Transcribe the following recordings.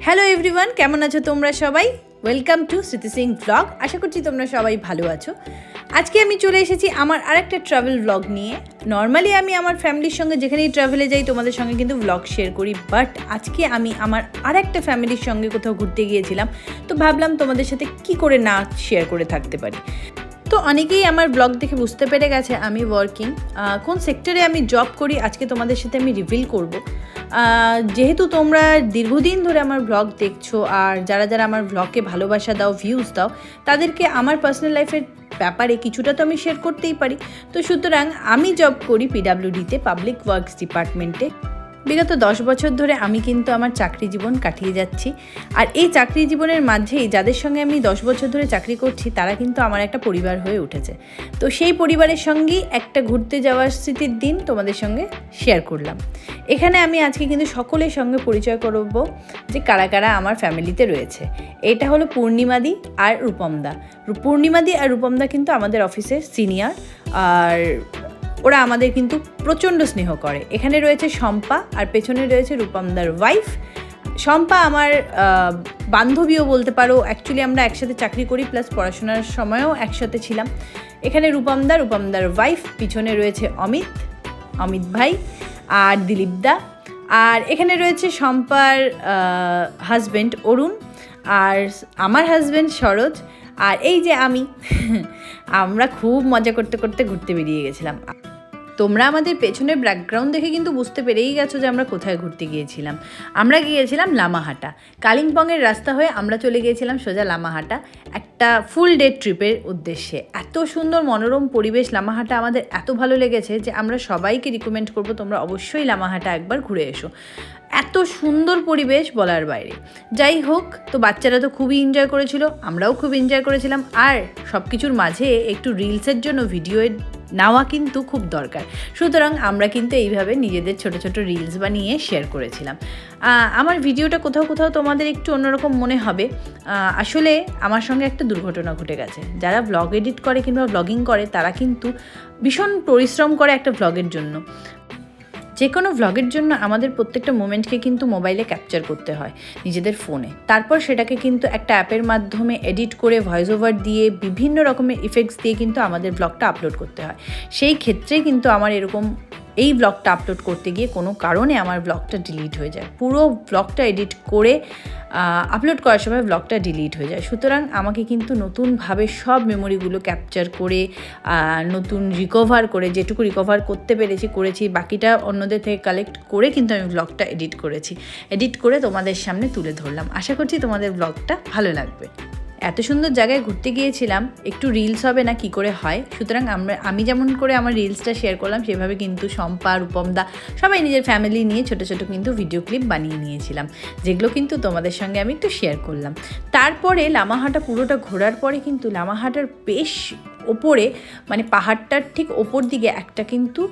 Hello everyone, কেমন আছো তোমরা সবাই? ওয়েলকাম টু স্মৃতি সিং ব্লগ। আশা করছি তোমরা সবাই ভালো আছো। আজকে আমি চলে এসেছি আমার আরেকটা ট্রাভেল ব্লগ নিয়ে। নর্মালি আমি আমার ফ্যামিলির সঙ্গে যেখানেই ট্রাভেলে যাই তোমাদের সঙ্গে কিন্তু ব্লগ শেয়ার করি, বাট আজকে আমি আমার আরেকটা ফ্যামিলির সঙ্গে কোথাও ঘুরতে গিয়েছিলাম, তো ভাবলাম তোমাদের সাথে কি করে না শেয়ার করে থাকতে পারি। তো অনেকেই আমার ব্লগ দেখে বুঝতে পেরে গেছে আমি ওয়ার্কিং, কোন সেক্টরে আমি জব করি আজকে তোমাদের সাথে আমি রিভিল করব। যেহেতু তোমরা দীর্ঘদিন ধরে আমার ব্লগ দেখছো আর যারা যারা আমার ব্লগকে ভালোবাসা দাও, ভিউজ দাও, তাদেরকে আমার পার্সোনাল লাইফের ব্যাপারে কিছুটা তো আমি শেয়ার করতেই পারি। তো সুতরাং আমি জব করি পিডাব্লিউডিতে, পাবলিক ওয়ার্কস ডিপার্টমেন্টে। বিগত 10 বছর ধরে আমি কিন্তু আমার চাকরি জীবন কাটিয়ে যাচ্ছি, আর এই চাকরি জীবনের মাঝেই যাদের সঙ্গে আমি 10 বছর ধরে চাকরি করছি তারা কিন্তু আমার একটা পরিবার হয়ে উঠেছে। তো সেই পরিবারের সঙ্গেই একটা ঘুরতে যাওয়ার স্মৃতির দিন তোমাদের সঙ্গে শেয়ার করলাম। এখানে আমি আজকে কিন্তু সকলের সঙ্গে পরিচয় করব যে কারা কারা আমার ফ্যামিলিতে রয়েছে। এটা হলো পূর্ণিমাদি আর রূপমদা। পূর্ণিমাদি আর রূপমদা কিন্তু আমাদের অফিসের সিনিয়র, আর ওরা আমাদের কিন্তু প্রচণ্ড স্নেহ করে। এখানে রয়েছে শম্পা, আর পেছনে রয়েছে রূপমদার ওয়াইফ। শম্পা আমার বান্ধবীও বলতে পারো, অ্যাকচুয়ালি আমরা একসাথে চাকরি করি, প্লাস পড়াশোনার সময়ও একসাথে ছিলাম। এখানে রূপমদার ওয়াইফ, পিছনে রয়েছে অমিত ভাই আর দিলীপদা, আর এখানে রয়েছে শম্পার হাজব্যান্ড অরুণ, আর আমার হাজব্যান্ড সরোজ, আর এই যে আমি। আমরা খুব মজা করতে করতে ঘুরতে বেরিয়ে গেছিলাম। তোমরা আমাদের পেছনের ব্যাকগ্রাউন্ড দেখে কিন্তু বুঝতে পেরেই গেছো যে আমরা কোথায় ঘুরতে গিয়েছিলাম। আমরা গিয়েছিলাম লামাহাটা। কালিম্পংয়ের রাস্তা হয়ে আমরা চলে গিয়েছিলাম সোজা লামাহাটা, একটা ফুল ডে ট্রিপের উদ্দেশ্যে। এত সুন্দর মনোরম পরিবেশ লামাহাটা, আমাদের এত ভালো লেগেছে যে আমরা সবাইকে রিকমেন্ড করবো তোমরা অবশ্যই লামাহাটা একবার ঘুরে এসো। এত সুন্দর পরিবেশ বলার বাইরে। যাই হোক, তো বাচ্চারা তো খুবই এনজয় করেছিল, আমরাও খুব এনজয় করেছিলাম, আর সব কিছুর মাঝে একটু রিলসের জন্য ভিডিও নেওয়া কিন্তু খুব দরকার। সুতরাং আমরা কিন্তু এইভাবে নিজেদের ছোট ছোট রিলস বানিয়ে শেয়ার করেছিলাম। আমার ভিডিওটা কোথাও কোথাও তোমাদের একটু অন্যরকম মনে হবে। আসলে আমার সঙ্গে একটা দুর্ঘটনা ঘটে গেছে। যারা ব্লগ এডিট করে কিংবা ব্লগিং করে তারা কিন্তু ভীষণ পরিশ্রম করে একটা ব্লগের জন্য। যে কোনো ভ্লগের জন্য আমাদের প্রত্যেকটা মোমেন্টকে কিন্তু মোবাইলে ক্যাপচার করতে হয় নিজেদের ফোনে, তারপর সেটাকে কিন্তু একটা অ্যাপের মাধ্যমে এডিট করে ভয়েস ওভার দিয়ে বিভিন্ন রকমের ইফেক্টস দিয়ে কিন্তু আমাদের ব্লগটা আপলোড করতে হয়। সেই ক্ষেত্রে কিন্তু আমার এরকম এই ব্লগটা আপলোড করতে গিয়ে কোনো কারণে আমার ব্লগটা ডিলিট হয়ে যায়। পুরো ব্লগটা এডিট করে আপলোড করার সময় ব্লগটা ডিলিট হয়ে যায়। সুতরাং আমাকে কিন্তু নতুনভাবে সব মেমোরিগুলো ক্যাপচার করে নতুন রিকভার করে, যেটুকু রিকভার করতে করেছি, বাকিটা অন্যদের থেকে কালেক্ট করে কিন্তু আমি ব্লগটা এডিট করে তোমাদের সামনে তুলে ধরলাম। আশা করছি তোমাদের ব্লগটা ভালো লাগবে। এত সুন্দর জায়গায় ঘুরতে গিয়েছিলাম, একটু রিলস হবে না কি করে হয়। সুতরাং আমি যেমন করে আমার রিলসটা শেয়ার করলাম, সেভাবে কিন্তু শম্পা, রূপমদা সবাই নিজের ফ্যামিলি নিয়ে ছোট ছোট কিন্তু ভিডিও ক্লিপ বানিয়ে নিয়েছিলাম, যেগুলো কিন্তু তোমাদের সঙ্গে আমি একটু শেয়ার করলাম। তারপরে লামাহাটা পুরোটা ঘোরার পরে কিন্তু লামাহাটার বেশ ওপরে, মানে পাহাড়টার ঠিক ওপর দিকে একটা কিন্তু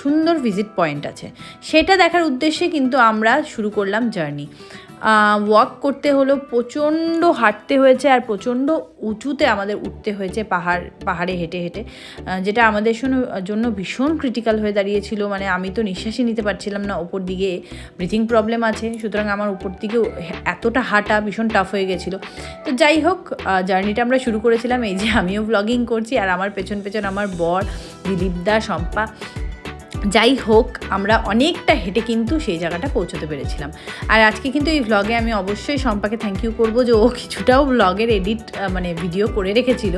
সুন্দর ভিজিট পয়েন্ট আছে। সেটা দেখার উদ্দেশ্যে কিন্তু আমরা শুরু করলাম জার্নি। ওয়াক করতে হলো, প্রচণ্ড হাঁটতে হয়েছে, আর প্রচণ্ড উঁচুতে আমাদের উঠতে হয়েছে পাহাড়ে হেঁটে হেঁটে, যেটা আমাদের জন্য ভীষণ ক্রিটিক্যাল হয়ে দাঁড়িয়েছিল। মানে আমি তো নিঃশ্বাসই নিতে পারছিলাম না, ওপর দিকে ব্রিথিং প্রবলেম আছে। সুতরাং আমার উপর দিকেও এতটা হাঁটা ভীষণ টাফ হয়ে গেছিলো। তো যাই হোক, জার্নিটা আমরা শুরু করেছিলাম। এই যে আমিও ব্লগিং করছি, আর আমার পেছন আমার বর, দিলীপদা, শম্পা। যাই হোক, আমরা অনেকটা হেঁটে কিন্তু সেই জায়গাটা পৌঁছতে পেরেছিলাম। আর আজকে কিন্তু এই ভ্লগে আমি অবশ্যই শম্পাকে থ্যাংক ইউ করবো যে ও কিছুটাও ব্লগের এডিট মানে ভিডিও করে রেখেছিল,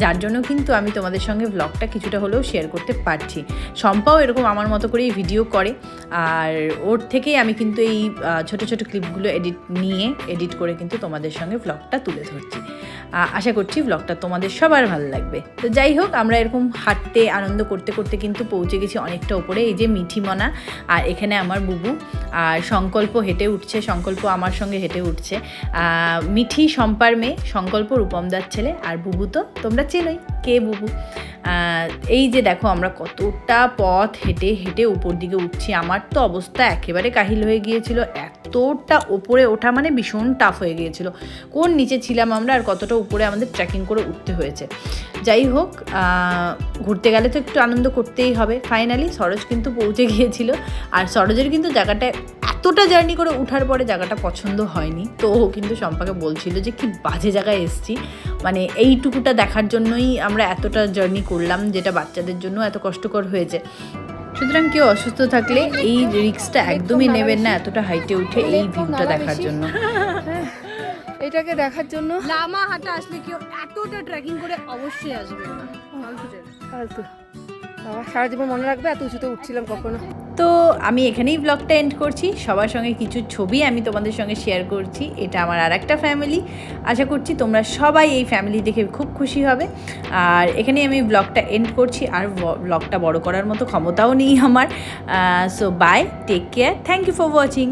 যার জন্য কিন্তু আমি তোমাদের সঙ্গে ব্লগটা কিছুটা হলেও শেয়ার করতে পারছি। শম্পাও এরকম আমার মতো করেই ভিডিও করে, আর ওর থেকেই আমি কিন্তু এই ছোট ছোট ক্লিপগুলো এডিট করে কিন্তু তোমাদের সঙ্গে ব্লগটা তুলে ধরছি। আশা করছি ব্লগটা তোমাদের সবার ভালো লাগবে। তো যাই হোক, আমরা এরকম হাঁটতে আনন্দ করতে করতে কিন্তু পৌঁছে গেছি অনেকটা উপরে। এই যে মিঠিমনা, আর এখানে আমার বুবু, আর সংকল্প হেঁটে উঠছে, সংকল্প আমার সঙ্গে হেঁটে উঠছে। মিঠি শম্পার মেয়ে, সংকল্প রূপমদার ছেলে, আর বুবু তো তোমরা চেনোই কে বুবু। এই যে দেখো আমরা কতটা পথ হেঁটে হেঁটে উপর দিকে উঠছি। আমার তো অবস্থা একেবারে কাহিল হয়ে গিয়েছিল, এতটা ওপরে ওঠা মানে ভীষণ টাফ হয়ে গিয়েছিল। কোন নিচে ছিলাম আমরা, আর কতটা উপরে আমাদের ট্রেকিং করে উঠতে হয়েছে। যাই হোক, ঘুরতে গেলে তো একটু আনন্দ করতেই হবে। ফাইনালি সরোজ কিন্তু পৌঁছে গিয়েছিল, আর সরোজের কিন্তু জায়গাটা এতটা জার্নি করে ওঠার পরে জায়গাটা পছন্দ হয়নি। তো ও কিন্তু শম্পাকে বলছিল যে কি বাজে জায়গায় এসেছি, মানে এইটুকুটা দেখার জন্যই আমরা এতটা জার্নি করলাম, যেটা বাচ্চাদের জন্য এত কষ্টকর হয়েছে। সুতরাং কেউ অসুস্থ থাকলে এই রিস্কটা একদমই নেবেন না এতটা হাইটে উঠে এই ভিউটা দেখার জন্য। এটাকে দেখার জন্য লামা হাটে আসলে কেউ এতটা ট্রেকিং করে অবশ্যই আসবে না, ফালতু। বাবা সারা জীবন মনে রাখবে এত উঁচুতে উঠছিলাম কখনো। তো আমি এখানেই ব্লগটা এন্ড করছি। সবার সঙ্গে কিছু ছবি আমি তোমাদের সঙ্গে শেয়ার করছি। এটা আমার আর একটা ফ্যামিলি। আশা করছি তোমরা সবাই এই ফ্যামিলি দেখে খুব খুশি হবে। আর এখানেই আমি ব্লগটা এন্ড করছি, আর ব্লগটা বড় করার মতো ক্ষমতাও নেই আমার। So bye, take care, thank you for watching.